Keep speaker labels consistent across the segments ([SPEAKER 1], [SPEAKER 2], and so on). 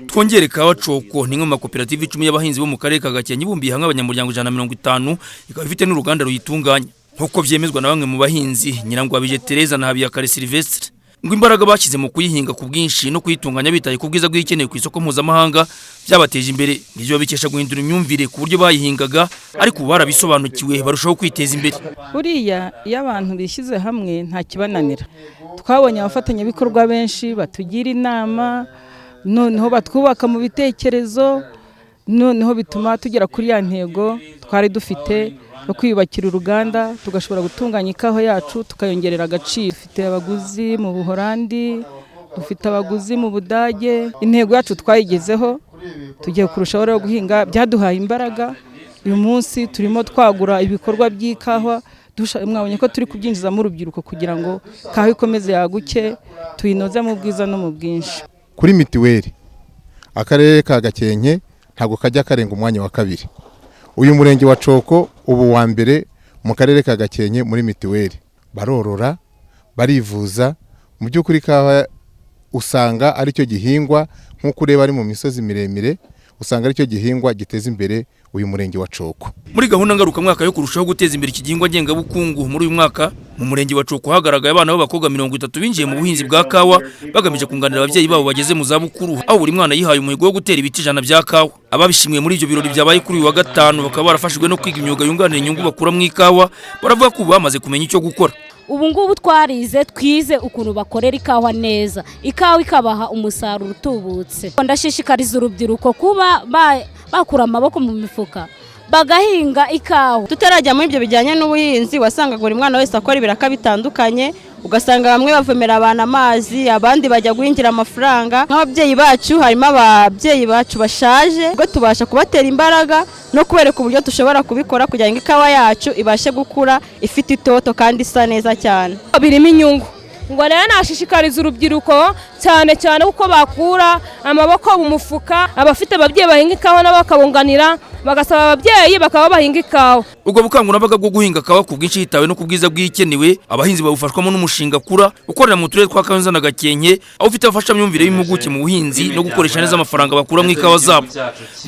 [SPEAKER 1] Twongere Kawa Coko ni ngoma koperative 10 y'abahinzi bo mu karere ka Gakenke ibumbiye hamwe abanyamuryango 150 ikaba ifite n'uruganda ruyitunganya nkuko byemezwa na bamwe mu bahinzi Nyirangwabije Teresa na Habiyakare Sylvestre ngo imbaraga bashyize mu kuyihinga ku bwinshi no kuyitunganya bitaye ku bwiza bw'ikeneye ku isoko mpuzamahanga byabateje imbere nivyo bikesha guhindura imyumvire ku buryo bayihingaga ariko barabisobanukiwe barushaho kwiteza imbere.
[SPEAKER 2] Buriya iyo abantu bishyize hamwe nta kibananira. Twabonye abafatanya bikorwa benshi batugira inama, noneho batwubaka mu bitekerezo, noneho bituma tugera kuri ya ntego twari dufite no kwiyubakira uruganda tugashobora gutunganya ikawa yacu tukayongerera agaciro. Dufite abaguzi mu Buholandi, dufite abaguzi mu Budage, intego yacu twayigezeho tugiye kurushaho rero guhinga byaduhaye imbaraga. Uyu munsi turimo twagura ibikorwa by'ikawa, mwabonye ko turi kubyinjiza mu rubyiruko kugira ngo kawa ikomeze yaguke tuyinoze mu bwiza no mu bwinshi.
[SPEAKER 3] Kuri mitiweli akarere ka Gakenke ntago kajya karenga umwanya wa kabiri. Uyu murenge wa Coko ubu wa mbere mu karere ka Gakenke muri mitiweli. Barorora, barivuza, mu by'ukuri kawa usanga ari cyo gihingwa nk'uko ureba ari mu misozi miremire, usanga ari cyo gihingwa giteza imbere uyu murenge wa Coko.
[SPEAKER 1] Muri gahunda ngaruka mwaka yo kurushaho guteza imbere iki gihingwa ngengabukungu muri uyu mwaka mu murenge wa Coko hagaragaye abana b'abakobwa 30 binjiye mu buhinzi bwa kawa bagamije kunganira abavyeyi babo bageze mu za bukuru aho buri mwana yihaye umuhigo wo gutera ibiti 100 bya kawa. Ababishimwe muri ivyo birori byabaye kuri uyu wa gatanu bakaba barafashijwe no kwiga imyuga yunganira inyungu bakura mu ikawa, baravuga ko bamaze kumenya icyo gukora.
[SPEAKER 4] Ubu ngubu twize ukuntu bakorera ikawa neza, ikawa ikabaha umusaruro utubutse. Ndashishikariza urubyiruko kuba bakura amaboko mu mifuka bagahinga ikawa.
[SPEAKER 5] Tutarajya muri ibyo bijyanye n'ubuhinzi wasangaga buri mwana wese akora ibiraka bitandukanye, ugasanga bamwe bavomera abana amazi, abandi bajya guhingira amafaranga. Nk'ababyeyi bacu harimo ababyeyi bacu bashaje, ubwo tubasha kubatera imbaraga no kubereka uburyo dushobora kubikora kugira ngo ikawa yacu ibashe gukura ifite itoto kandi isa neza cyane.
[SPEAKER 6] Birimo inyungu. Ngo rero nashishikariza urubyiruko cyane uko bakura amaboko mu mufuka, abafite ababyeyi bahinga ikawa nabo bakabunganira bagasaba ababyeyi bakaba bahinga ikawa.
[SPEAKER 1] Ubwo bukangurambaga bwo guhinga kawa ku bwinshi hitawe no kubwiza bw'ikenewe abahinzi babufashwamo n'umushinga kura ukorera mu turere twa Kawa na Gakenke aho ufite abafasha myumvire y'impuguke mu buhinzi no gukoresha neza amafaranga bakura mu ikawa zabo.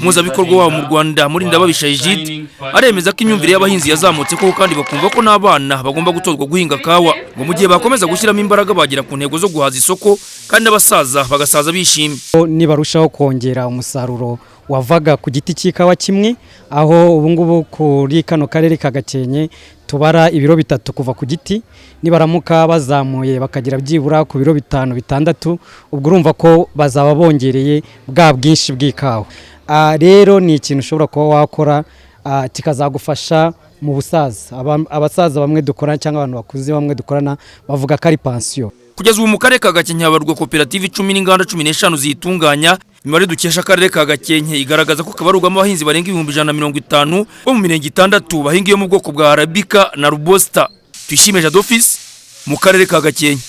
[SPEAKER 1] Muzabikorwa wabo mu Rwanda muri ndababisha Jado aremeza ko imyumvire y'abahinzi yazamutse ko kandi bakumva ko n'abana bagomba gutozwa guhinga kawa ngo mu gihe bakomeza gushyiramo imbaraga bagira ku ntego zo guhaza isoko kandi abasaza bagasaza bishimye.
[SPEAKER 7] Nibarushaho kongera umusaruro wavaga ku giti cy'ikawa kimwe aho ubu ngubu kuri kano karere ka Gakenke tubara ibiro 3 kuva ku giti, nibaramuka bazamuye bakagira byibura ku biro 5 6 ubwo urumva ko bazaba bongereye bwa bwinshi bw'ikawa. Rero ni ikintu ushobora kuba wakora kikazagufasha mu busaza. Abasaza bamwe dukora cyangwa abantu bakuze bamwe dukorana bavuga ko ari pension.
[SPEAKER 1] Kugeza ubu mu karere ka Gakenke habarwa koperative 10 n'inganda 15 zitunganya. Imibare dukesha akarere ka Gakenke igaragaza ko kabarugamo abahinzi barenga 150 bo mu mirenge 6 bahinga yo mu bwoko bwa Arabica na Robusta. Twishime Jado mu karere ka Gakenke.